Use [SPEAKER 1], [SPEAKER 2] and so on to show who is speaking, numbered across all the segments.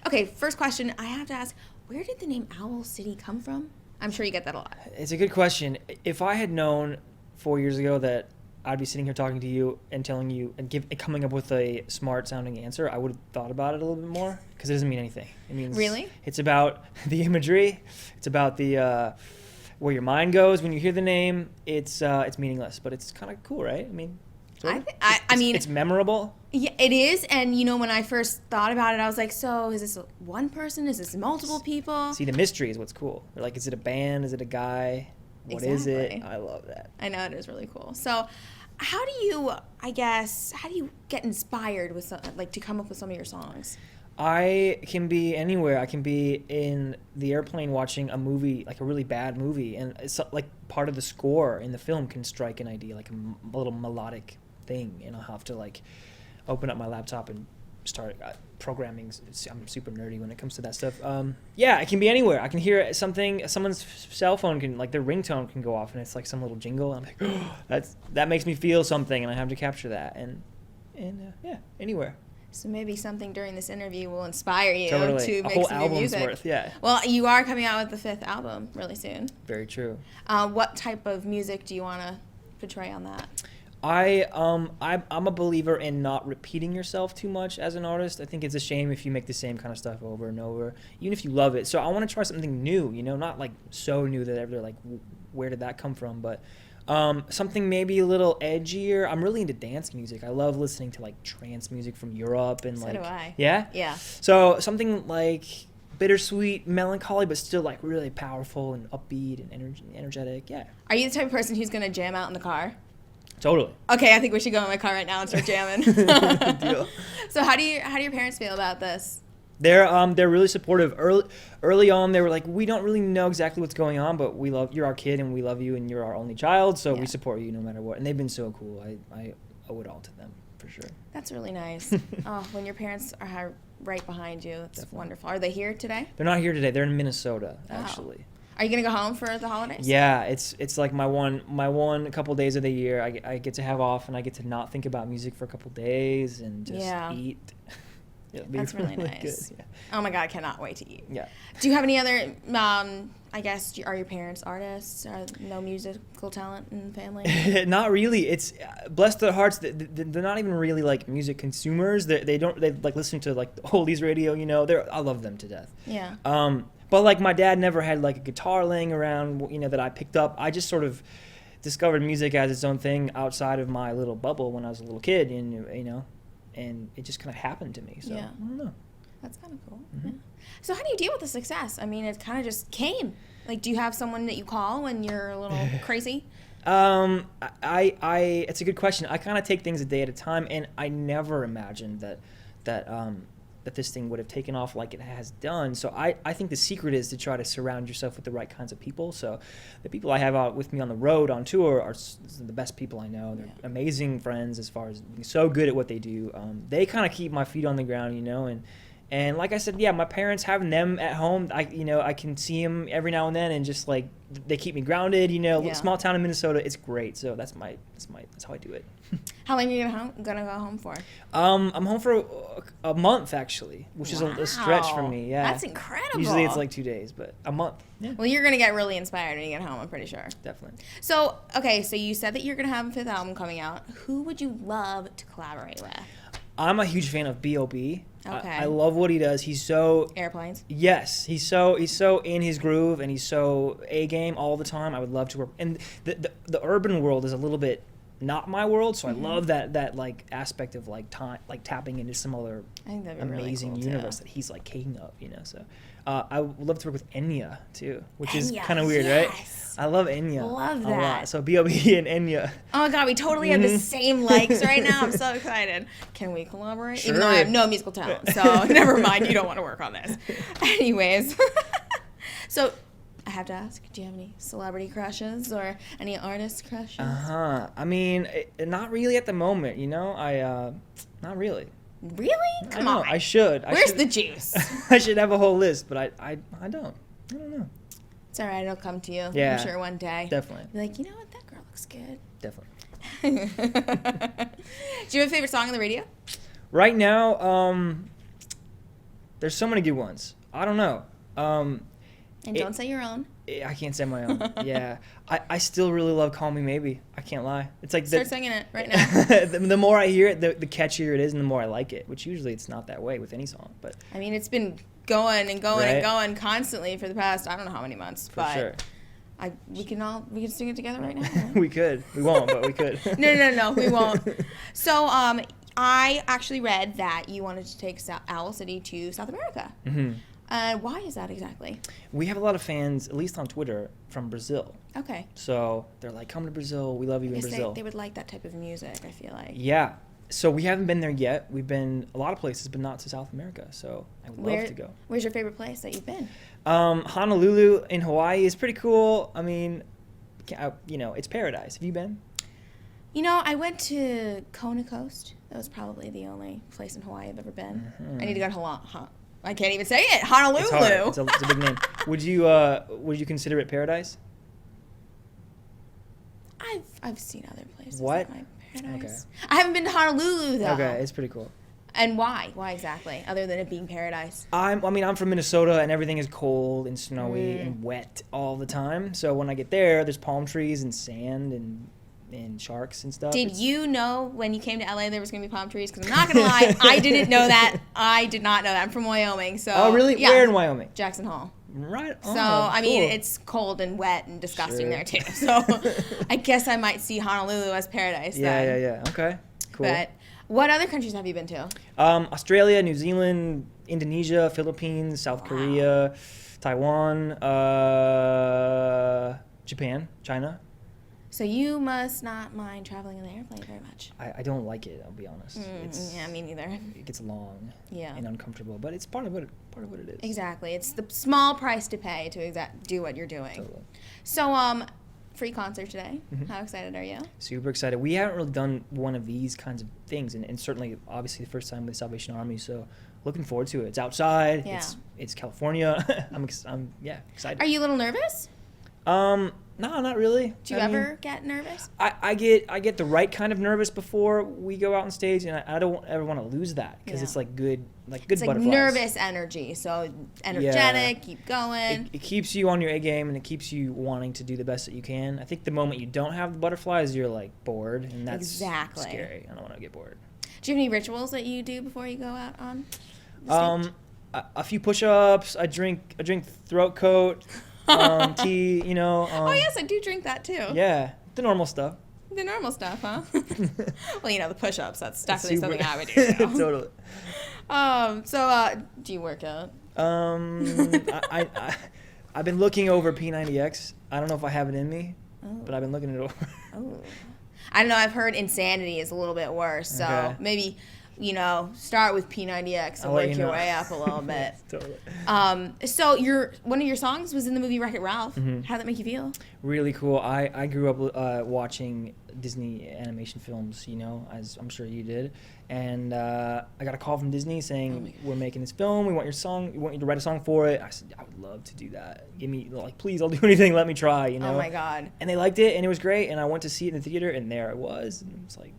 [SPEAKER 1] Okay, first question I have to ask, where did the name Owl City come from? I'm sure you get that a lot.
[SPEAKER 2] It's a good question. If I had known 4 years ago that I'd be sitting here talking to you and telling you and coming up with a smart sounding answer, I would have thought about it a little bit more because it doesn't mean anything. It means
[SPEAKER 1] Really?
[SPEAKER 2] It's about the imagery. It's about the where your mind goes when you hear the name. It's meaningless, but it's kind of cool, right? I mean,
[SPEAKER 1] I mean,
[SPEAKER 2] it's memorable.
[SPEAKER 1] Yeah, it is. And, when I first thought about it, I was like, so is this one person? Is this multiple people?
[SPEAKER 2] See, the mystery is what's cool. Like, is it a band? Is it a guy? What is it?
[SPEAKER 1] Exactly.
[SPEAKER 2] I love that.
[SPEAKER 1] I know, it is really cool. So how do you get inspired with to come up with some of your songs?
[SPEAKER 2] I can be anywhere. I can be in the airplane watching a movie, like a really bad movie, and it's like part of the score in the film can strike an idea, like a little melodic thing, and I'll have to like open up my laptop and start programming. I'm super nerdy when it comes to that stuff. Yeah, it can be anywhere. I can hear something, someone's cell phone can, like their ringtone can go off, and it's like some little jingle, and I'm like, oh, that makes me feel something, and I have to capture that, and yeah, anywhere.
[SPEAKER 1] So maybe something during this interview will inspire you
[SPEAKER 2] Totally.
[SPEAKER 1] to
[SPEAKER 2] A
[SPEAKER 1] make
[SPEAKER 2] whole
[SPEAKER 1] some new
[SPEAKER 2] album's
[SPEAKER 1] music.
[SPEAKER 2] worth, yeah.
[SPEAKER 1] Well, you are coming out with the 5th album really soon.
[SPEAKER 2] Very true.
[SPEAKER 1] What type of music do you want to portray on that?
[SPEAKER 2] I'm a believer in not repeating yourself too much as an artist. I think it's a shame if you make the same kind of stuff over and over, even if you love it. So I want to try something new, not like so new that they're like, where did that come from? But something maybe a little edgier. I'm really into dance music. I love listening to like trance music from Europe and
[SPEAKER 1] So
[SPEAKER 2] like
[SPEAKER 1] do I.
[SPEAKER 2] Yeah?
[SPEAKER 1] Yeah.
[SPEAKER 2] So something like bittersweet, melancholy, but still like really powerful and upbeat and energetic. Yeah.
[SPEAKER 1] Are you the type of person who's going to jam out in the car?
[SPEAKER 2] Totally.
[SPEAKER 1] Okay, I think we should go in my car right now and start jamming.
[SPEAKER 2] Good deal.
[SPEAKER 1] So how do your parents feel about this?
[SPEAKER 2] They're really supportive. Early on, they were like, we don't really know exactly what's going on, but you're our kid and we love you and you're our only child, so we support you no matter what. And they've been so cool. I owe it all to them for sure.
[SPEAKER 1] That's really nice. Oh, when your parents are right behind you, that's wonderful. Are they here today?
[SPEAKER 2] They're not here today. They're in Minnesota, actually.
[SPEAKER 1] Oh. Are you gonna go home for the holidays?
[SPEAKER 2] Yeah, it's like my one couple days of the year. I get to have off and I get to not think about music for a couple days and just eat.
[SPEAKER 1] That's really nice.
[SPEAKER 2] Good, yeah.
[SPEAKER 1] Oh my God, I cannot wait to eat.
[SPEAKER 2] Yeah.
[SPEAKER 1] Do you have any other, I guess, are your parents artists? No musical talent in the family?
[SPEAKER 2] Not really. It's bless their hearts. They're not even really like music consumers. They like listen to like oldies radio. I love them to death.
[SPEAKER 1] Yeah.
[SPEAKER 2] But like my dad never had like a guitar laying around, that I picked up. I just sort of discovered music as its own thing outside of my little bubble when I was a little kid, and it just kind of happened to me. So
[SPEAKER 1] yeah.
[SPEAKER 2] I don't know.
[SPEAKER 1] That's kind of cool.
[SPEAKER 2] Mm-hmm.
[SPEAKER 1] Yeah. So how do you deal with the success? I mean, it kind of just came. Like, do you have someone that you call when you're a little crazy?
[SPEAKER 2] It's a good question. I kind of take things a day at a time, and I never imagined that this thing would have taken off like it has done. So I think the secret is to try to surround yourself with the right kinds of people. So the people I have out with me on the road, on tour, are the best people I know. They're amazing friends as far as being so good at what they do. They kind of keep my feet on the ground, and like I said, yeah, my parents, having them at home, I can see them every now and then, and just like they keep me grounded. Small town in Minnesota, it's great. So that's how I do it.
[SPEAKER 1] How long are you gonna go home for?
[SPEAKER 2] I'm home for a month actually, which is a stretch for me. Yeah,
[SPEAKER 1] that's incredible.
[SPEAKER 2] Usually it's like 2 days, but a month. Yeah.
[SPEAKER 1] Well, you're gonna get really inspired when you get home, I'm pretty sure.
[SPEAKER 2] Definitely.
[SPEAKER 1] So so you said that you're gonna have a 5th album coming out. Who would you love to collaborate with?
[SPEAKER 2] I'm a huge fan of B.O.B.
[SPEAKER 1] Okay.
[SPEAKER 2] I love what he does. He's so
[SPEAKER 1] Airplanes.
[SPEAKER 2] Yes, he's so in his groove, and he's so A game all the time. I would love to work. And the urban world is a little bit not my world, so I love that like aspect of like time, like tapping into some other amazing
[SPEAKER 1] really cool
[SPEAKER 2] universe that he's like king of, So I would love to work with Enya too, which is
[SPEAKER 1] Enya,
[SPEAKER 2] kind of weird,
[SPEAKER 1] yes.
[SPEAKER 2] right? I love Enya.
[SPEAKER 1] Love
[SPEAKER 2] a
[SPEAKER 1] that.
[SPEAKER 2] lot. So B.O.B. and Enya.
[SPEAKER 1] Oh my God, we totally have the same likes right now. I'm so excited. Can we collaborate?
[SPEAKER 2] Sure.
[SPEAKER 1] Even though I have no musical talent, so never mind. You don't want to work on this. Anyways, so I have to ask, do you have any celebrity crushes or any artist crushes?
[SPEAKER 2] I mean, not really at the moment, not really.
[SPEAKER 1] Really? Come on.
[SPEAKER 2] I should.
[SPEAKER 1] Where's the juice?
[SPEAKER 2] I should have a whole list, but I don't. I don't know.
[SPEAKER 1] It's all right. It'll come to you.
[SPEAKER 2] Yeah.
[SPEAKER 1] I'm sure one day.
[SPEAKER 2] Definitely.
[SPEAKER 1] Be like, you know what? That girl looks good.
[SPEAKER 2] Definitely.
[SPEAKER 1] Do you have a favorite song on the radio?
[SPEAKER 2] Right now, There's so many good ones. I don't know.
[SPEAKER 1] And don't say your own.
[SPEAKER 2] I can't say my own. Yeah. I still really love Call Me Maybe. I can't lie. It's like
[SPEAKER 1] Start singing it right now.
[SPEAKER 2] the more I hear it, the catchier it is, and the more I like it. Which usually it's not that way with any song, but
[SPEAKER 1] I mean, it's been going and going
[SPEAKER 2] Right?
[SPEAKER 1] and going constantly for the past I don't know how many months.
[SPEAKER 2] for
[SPEAKER 1] but
[SPEAKER 2] sure.
[SPEAKER 1] we can sing it together right now.
[SPEAKER 2] We could. We won't, but we could.
[SPEAKER 1] No, we won't. So I actually read that you wanted to take Owl City to South America.
[SPEAKER 2] Hmm.
[SPEAKER 1] Why is that exactly?
[SPEAKER 2] We have a lot of fans, at least on Twitter, from Brazil.
[SPEAKER 1] Okay.
[SPEAKER 2] So they're like, come to Brazil. We love you
[SPEAKER 1] I
[SPEAKER 2] in
[SPEAKER 1] guess
[SPEAKER 2] Brazil.
[SPEAKER 1] they would like that type of music, I feel like.
[SPEAKER 2] Yeah. So we haven't been there yet. We've been a lot of places, but not to South America. So I would love to go.
[SPEAKER 1] Where's your favorite place that you've been?
[SPEAKER 2] Honolulu in Hawaii is pretty cool. I mean, it's paradise. Have you been?
[SPEAKER 1] I went to Kona Coast. That was probably the only place in Hawaii I've ever been.
[SPEAKER 2] Mhm.
[SPEAKER 1] I need to go to I can't even say it. Honolulu.
[SPEAKER 2] It's hard. It's a big name. Would you consider it paradise?
[SPEAKER 1] I've seen other places.
[SPEAKER 2] What?
[SPEAKER 1] Like paradise.
[SPEAKER 2] Okay.
[SPEAKER 1] I haven't been to Honolulu though.
[SPEAKER 2] Okay, it's pretty cool.
[SPEAKER 1] And why? Why exactly? Other than it being paradise.
[SPEAKER 2] I'm from Minnesota, and everything is cold and snowy and wet all the time. So when I get there, there's palm trees and sand and sharks and stuff.
[SPEAKER 1] Did you know when you came to LA there was going to be palm trees? Because I'm not going to lie, I didn't know that. I did not know that. I'm from Wyoming. So.
[SPEAKER 2] Oh, really?
[SPEAKER 1] Yeah.
[SPEAKER 2] Where in Wyoming?
[SPEAKER 1] Jackson Hole.
[SPEAKER 2] Right.
[SPEAKER 1] So,
[SPEAKER 2] Oh,
[SPEAKER 1] I mean,
[SPEAKER 2] cool.
[SPEAKER 1] it's cold and wet and disgusting
[SPEAKER 2] Sure.
[SPEAKER 1] there, too. So, I guess I might see Honolulu as paradise then.
[SPEAKER 2] Yeah. Okay. Cool.
[SPEAKER 1] But what other countries have you been to?
[SPEAKER 2] Australia, New Zealand, Indonesia, Philippines, South Korea, Taiwan, Japan, China.
[SPEAKER 1] So, you must not mind traveling in the airplane very much.
[SPEAKER 2] I don't like it. I'll be honest.
[SPEAKER 1] Yeah, me neither.
[SPEAKER 2] It gets long
[SPEAKER 1] Yeah.
[SPEAKER 2] and uncomfortable, but it's part of what it is.
[SPEAKER 1] Exactly. It's the small price to pay to do what you're doing.
[SPEAKER 2] Totally.
[SPEAKER 1] So, free concert today.
[SPEAKER 2] Mhm.
[SPEAKER 1] How excited are you?
[SPEAKER 2] Super excited. We haven't really done one of these kinds of things, and certainly, obviously, the first time with Salvation Army. So, looking forward to it. It's outside.
[SPEAKER 1] Yeah.
[SPEAKER 2] It's California. I'm excited.
[SPEAKER 1] Are you a little nervous?
[SPEAKER 2] No, not really.
[SPEAKER 1] Do you ever get nervous?
[SPEAKER 2] I get the right kind of nervous before we go out on stage, and I don't ever want to lose that because
[SPEAKER 1] Yeah.
[SPEAKER 2] it's like good
[SPEAKER 1] It's like
[SPEAKER 2] butterflies.
[SPEAKER 1] nervous energy. So energetic, keep going.
[SPEAKER 2] It keeps you on your A game, and it keeps you wanting to do the best that you can. I think the moment you don't have the butterflies, you're like bored, and that's
[SPEAKER 1] Exactly.
[SPEAKER 2] scary. I don't want to get bored.
[SPEAKER 1] Do you have any rituals that you do before you go out on the stage?
[SPEAKER 2] A few push-ups. I drink throat coat, tea.
[SPEAKER 1] Oh yes, I do drink that too.
[SPEAKER 2] Yeah, the normal stuff.
[SPEAKER 1] The normal stuff, huh? Well, the push-ups. That's definitely
[SPEAKER 2] Super-
[SPEAKER 1] something I would do. Too.
[SPEAKER 2] Totally.
[SPEAKER 1] So, do you work out?
[SPEAKER 2] I've been looking over P90X. I don't know if I have it in me,
[SPEAKER 1] Oh.
[SPEAKER 2] but I've been looking it over.
[SPEAKER 1] Oh. I don't know. I've heard Insanity is a little bit worse. So
[SPEAKER 2] Okay.
[SPEAKER 1] maybe, start with P90X and
[SPEAKER 2] I'll let
[SPEAKER 1] work
[SPEAKER 2] you
[SPEAKER 1] your
[SPEAKER 2] know.
[SPEAKER 1] way up a little bit.
[SPEAKER 2] Totally.
[SPEAKER 1] So one of your songs was in the movie Wreck-It Ralph.
[SPEAKER 2] Mhm.
[SPEAKER 1] How did that make you feel?
[SPEAKER 2] Really cool. I grew up watching Disney animation films, as I'm sure you did. And I got a call from Disney saying, we're making this film. We want your song. We want you to write a song for it. I said, I would love to do that. Give me, please, I'll do anything. Let me try,
[SPEAKER 1] Oh my God.
[SPEAKER 2] And they liked it, and it was great. And I went to see it in the theater, and there I was. And it was like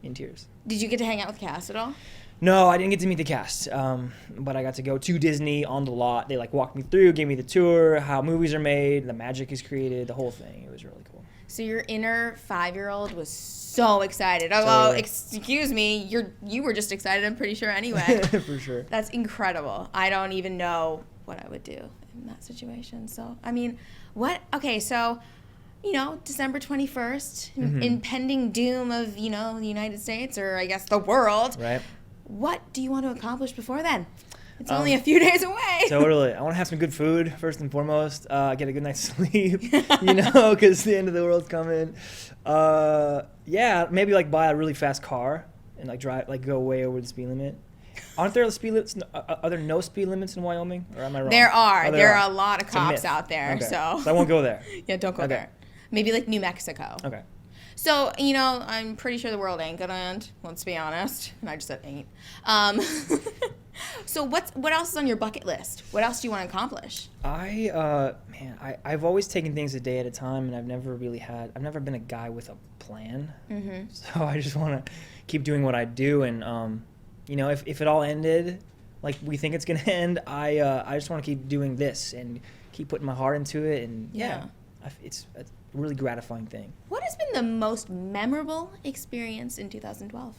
[SPEAKER 2] in tears.
[SPEAKER 1] Did you get to hang out with the cast at all?
[SPEAKER 2] No, I didn't get to meet the cast, but I got to go to Disney on the lot. They walked me through, gave me the tour, how movies are made, the magic is created, the whole thing. It was really cool.
[SPEAKER 1] So your inner 5-year-old was so excited. Oh,
[SPEAKER 2] Totally.
[SPEAKER 1] excuse me, you were just excited. I'm pretty sure anyway.
[SPEAKER 2] For sure.
[SPEAKER 1] That's incredible. I don't even know what I would do in that situation. So I mean, what? Okay, so. December 21st,
[SPEAKER 2] Mhm.
[SPEAKER 1] impending doom of, the United States or I guess the world.
[SPEAKER 2] Right.
[SPEAKER 1] What do you want to accomplish before then? It's only a few days away.
[SPEAKER 2] Totally. I want to have some good food, first and foremost. Get a good night's sleep, because the end of the world's coming. Yeah, maybe buy a really fast car and drive, go way over the speed limit. Aren't there speed limits? Are there no speed limits in Wyoming, or am I wrong?
[SPEAKER 1] There are.
[SPEAKER 2] Oh,
[SPEAKER 1] There are a lot of
[SPEAKER 2] It's a
[SPEAKER 1] cops
[SPEAKER 2] myth.
[SPEAKER 1] out there.
[SPEAKER 2] Okay.
[SPEAKER 1] So
[SPEAKER 2] I won't go there.
[SPEAKER 1] Yeah, don't go
[SPEAKER 2] Okay.
[SPEAKER 1] there. Maybe New Mexico.
[SPEAKER 2] Okay.
[SPEAKER 1] So, I'm pretty sure the world ain't gonna end. Let's be honest. And I just said ain't. So what else is on your bucket list? What else do you want to accomplish?
[SPEAKER 2] I've always taken things a day at a time, and I've never been a guy with a plan.
[SPEAKER 1] Mm-hmm.
[SPEAKER 2] So I just want to keep doing what I do, and if it all ended like we think it's gonna end. I just want to keep doing this and keep putting my heart into it, and
[SPEAKER 1] Yeah.
[SPEAKER 2] it's a really gratifying thing.
[SPEAKER 1] What has been the most memorable experience in 2012?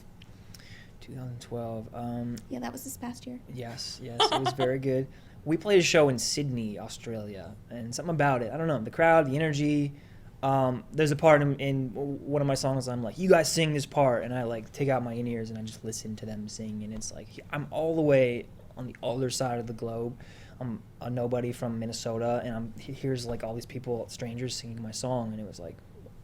[SPEAKER 2] 2012.
[SPEAKER 1] Yeah, that was this past year.
[SPEAKER 2] Yes, it was very good. We played a show in Sydney, Australia, and something about it. I don't know, the crowd, the energy. There's a part in one of my songs. I'm like, you guys sing this part, and I like take out my in-ears and I just listen to them sing, and it's like I'm all the way on the other side of the globe. I'm a nobody from Minnesota, and here's like all these people, strangers, singing my song, and it was like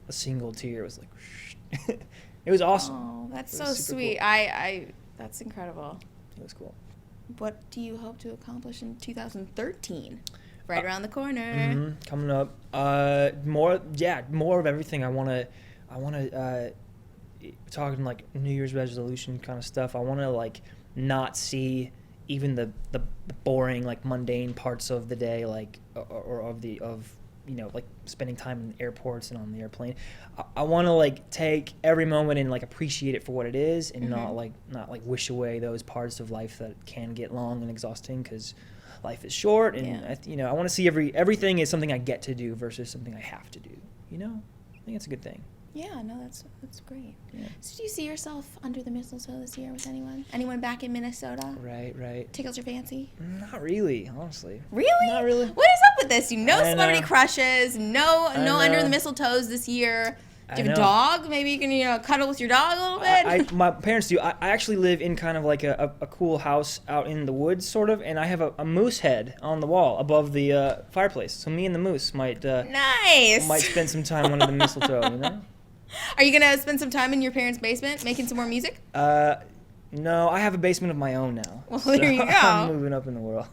[SPEAKER 2] a single tear. It was like, it was awesome.
[SPEAKER 1] Oh, that's
[SPEAKER 2] It
[SPEAKER 1] so
[SPEAKER 2] was super
[SPEAKER 1] sweet.
[SPEAKER 2] cool.
[SPEAKER 1] That's incredible.
[SPEAKER 2] It was cool.
[SPEAKER 1] What do you hope to accomplish in 2013? Right around the corner.
[SPEAKER 2] Mm-hmm. Coming up, more of everything. I want to talking like New Year's resolution kind of stuff. I want to like not see even the boring, like mundane parts of the day, like or of like spending time in airports and on the airplane. I want to like take every moment and like appreciate it for what it is, and not wish away those parts of life that can get long and exhausting, because life is short, and I want to see everything is something I get to do versus something I have to do. I think it's a good thing.
[SPEAKER 1] Yeah, no, that's great.
[SPEAKER 2] Yeah.
[SPEAKER 1] So do you see yourself under the mistletoe this year with anyone? Anyone back in Minnesota?
[SPEAKER 2] Right.
[SPEAKER 1] Tickles your fancy?
[SPEAKER 2] Not really, honestly.
[SPEAKER 1] Really?
[SPEAKER 2] Not really.
[SPEAKER 1] What is up with this? No
[SPEAKER 2] I
[SPEAKER 1] celebrity
[SPEAKER 2] know.
[SPEAKER 1] crushes, no
[SPEAKER 2] know.
[SPEAKER 1] under the mistletoes this year. Do you have
[SPEAKER 2] I
[SPEAKER 1] a
[SPEAKER 2] know.
[SPEAKER 1] dog? Maybe you can cuddle with your dog a little bit?
[SPEAKER 2] My parents do. I actually live in kind of like a cool house out in the woods, sort of, and I have a moose head on the wall above the fireplace. So me and the moose might
[SPEAKER 1] Nice.
[SPEAKER 2] spend some time under the mistletoe,
[SPEAKER 1] Are you going to spend some time in your parents' basement making some more music?
[SPEAKER 2] No, I have a basement of my own now.
[SPEAKER 1] Well, there you go.
[SPEAKER 2] I'm moving up in the world.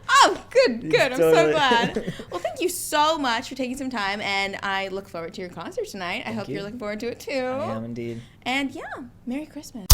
[SPEAKER 1] Oh, good. I'm so
[SPEAKER 2] Totally.
[SPEAKER 1] glad. Well, thank you so much for taking some time, and I look forward to your concert tonight. I hope
[SPEAKER 2] you.
[SPEAKER 1] you're looking forward to it too.
[SPEAKER 2] I am indeed.
[SPEAKER 1] And yeah, Merry Christmas.